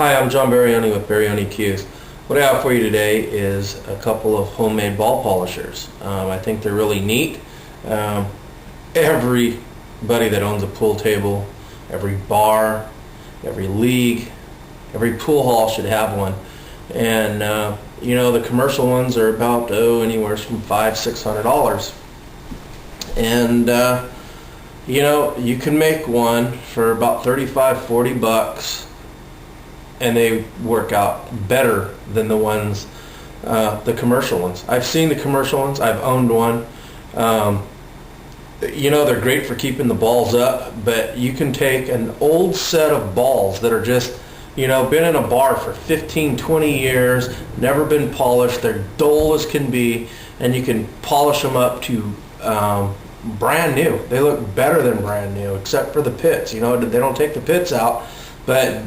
Hi, I'm John Barioni with Barioni Cues. What I have for you today is a couple of homemade ball polishers. I think they're really neat. Everybody that owns a pool table, every bar, every league, every pool hall should have one. And the commercial ones are about anywhere from $500–600. And you can make one for about $35–40, and they work out better than the ones, the commercial ones. I've seen the commercial ones. I've owned one. They're great for keeping the balls up, but you can take an old set of balls that are just, been in a bar for 15–20 years, never been polished, they're dull as can be, and you can polish them up to brand new. They look better than brand new, except for the pits. They don't take the pits out, but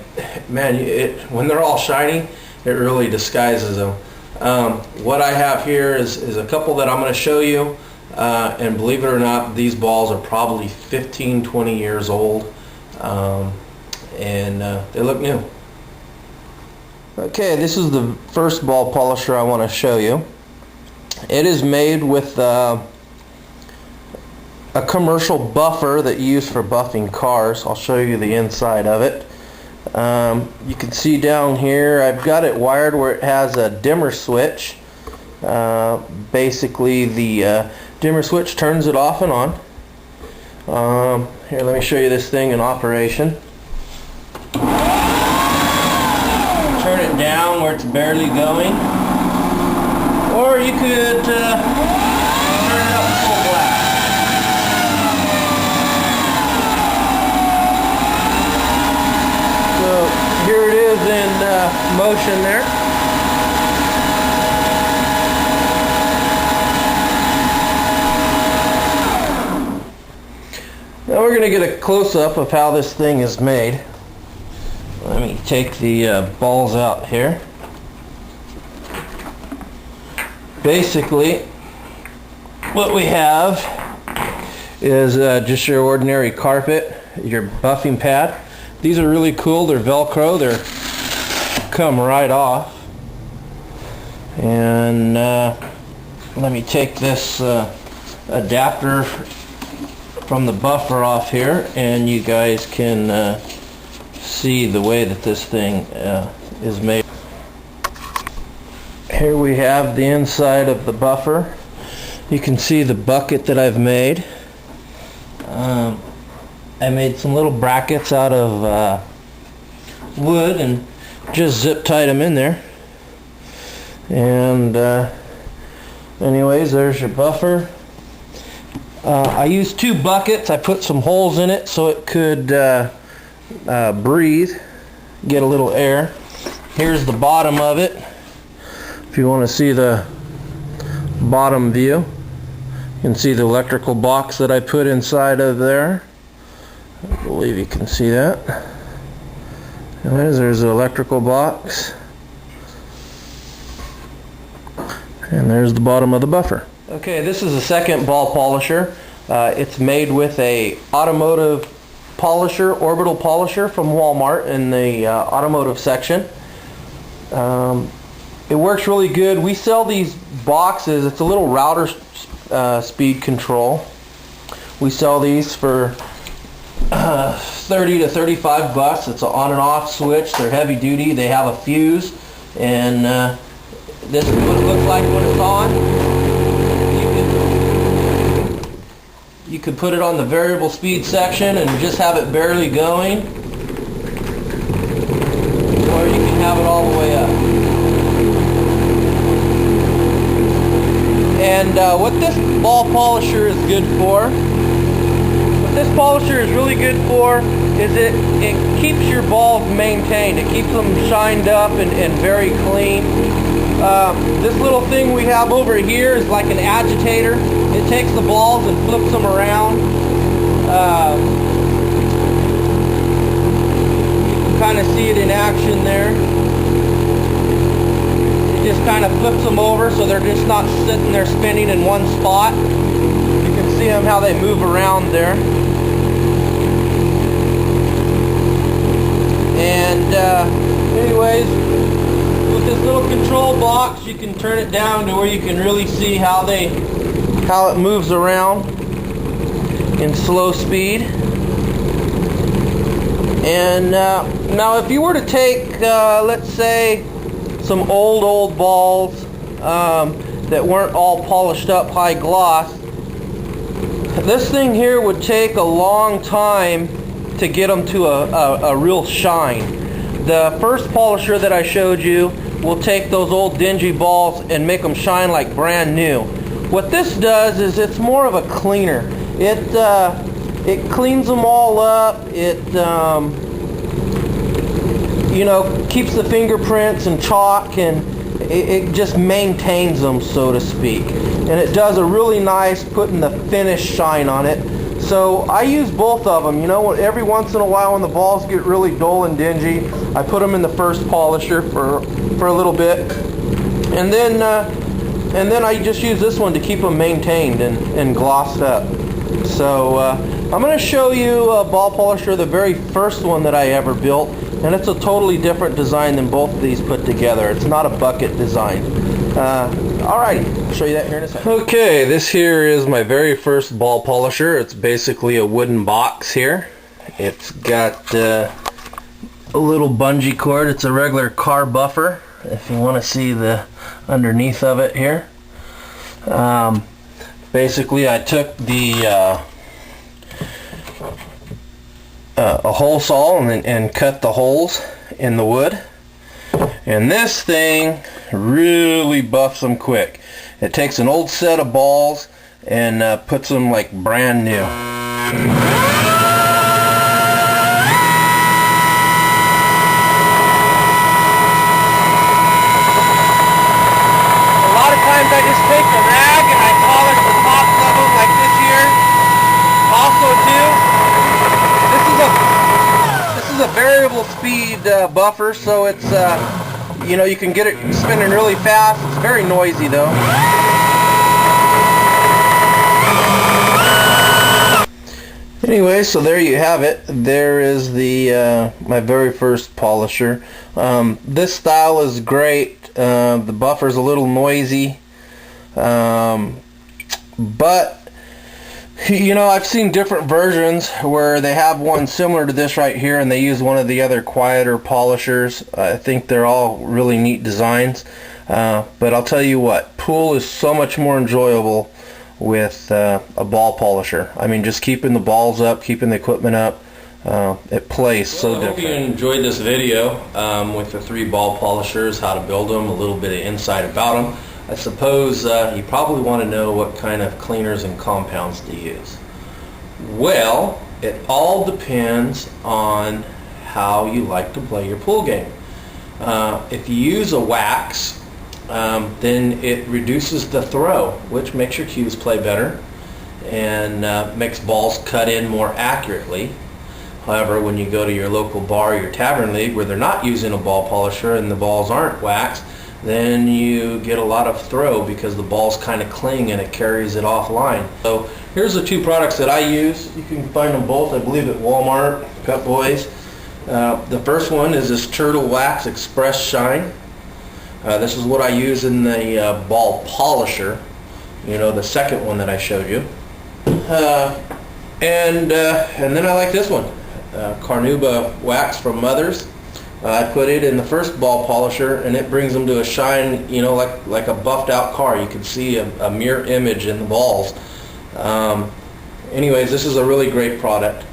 man, when they're all shiny, it really disguises them. What I have here is a couple that I'm going to show you, and believe it or not, these balls are probably 15–20 years old, and they look new. Okay, this is the first ball polisher I want to show you. It is made with a commercial buffer that you use for buffing cars. I'll show you the inside of it. You can see down here I've got it wired where it has a dimmer switch. Basically the dimmer switch turns it off and on. Here, let me show you this thing in operation. Turn it down where it's barely going, or you could turn it up full blast. So here it is in motion there. Now we're going to get a close-up of how this thing is made. Let me take the balls out here. Basically, what we have is just your ordinary carpet, your buffing pad. These are really cool. They're Velcro. They're come right off. And let me take this adapter from the buffer off here, and you guys can see the way that this thing is made. Here we have the inside of the buffer. You can see the bucket that I've made. I made some little brackets out of wood and just zip tied them in there. And anyways, there's your buffer. I used 2 buckets. I put some holes in it so it could breathe, get a little air. Here's the bottom of it. If you want to see the bottom view, you can see the electrical box that I put inside of there. I believe you can see that. Anyways, there's the electrical box, and there's the bottom of the buffer. Okay, this is the second ball polisher. It's made with a automotive polisher, orbital polisher from Walmart in the automotive section. It works really good. We sell these boxes. It's a little router speed control. We sell these for $30–35. It's an on and off switch. They're heavy duty. They have a fuse, and this is what it looks like when it's on. You could put it on the variable speed section and just have it barely going, or you can have it all the way up. And what this ball polisher is good for, what this polisher is really good for, is it keeps your balls maintained. It keeps them shined up and very clean. This little thing we have over here is like an agitator. It takes the balls and flips them around. You can kind of see it in action there. It just kind of flips them over so they're just not sitting there spinning in one spot. You can see them how they move around there. And box, you can turn it down to where you can really see how it moves around in slow speed. And now if you were to take, let's say, some old balls that weren't all polished up high gloss, this thing here would take a long time to get them to a real shine. The first polisher that I showed you will take those old dingy balls and make them shine like brand new. What this does is it's more of a cleaner. It cleans them all up. It you know, keeps the fingerprints and chalk, and it just maintains them, so to speak. And it does a really nice putting the finish shine on it. So I use both of them. You know, every once in a while when the balls get really dull and dingy, I put them in the first polisher for a little bit, and then I just use this one to keep them maintained and glossed up. So I'm going to show you a ball polisher, the very first one that I ever built, and it's a totally different design than both of these put together. It's not a bucket design. Alright, I'll show you that here in a second. Okay, this here is my very first ball polisher. It's basically a wooden box here. It's got a little bungee cord. It's a regular car buffer, if you want to see the underneath of it here. Basically, I took the a hole saw and cut the holes in the wood. And this thing really buffs them quick. It takes an old set of balls and puts them like brand new. A lot of times I just take the rag and I polish the tops of them like this here. Also too, this is a variable speed buffer, so it's you know, you can get it spinning really fast. It's very noisy though. Anyway, so there you have it. There is the my very first polisher. This style is great. The buffer's a little noisy, but you know, I've seen different versions where they have one similar to this right here and they use one of the other quieter polishers. I think they're all really neat designs, but I'll tell you what, pool is so much more enjoyable with a ball polisher. I mean, just keeping the balls up, keeping the equipment up, it plays so different. I hope you enjoyed this video with the 3 ball polishers, how to build them, a little bit of insight about them. I suppose you probably want to know what kind of cleaners and compounds to use. Well, it all depends on how you like to play your pool game. If you use a wax, then it reduces the throw, which makes your cues play better and makes balls cut in more accurately. However, when you go to your local bar or your tavern league where they're not using a ball polisher and the balls aren't waxed, then you get a lot of throw because the balls kind of cling and it carries it offline. So here's the 2 products that I use. You can find them both, I believe, at Walmart, Pep Boys. The first one is this Turtle Wax Express Shine. This is what I use in the ball polisher, you know, the second one that I showed you. And then I like this one, Carnauba Wax from Mothers. I put it in the first ball polisher and it brings them to a shine, you know, like a buffed out car. You can see a mirror image in the balls. Anyways, this is a really great product.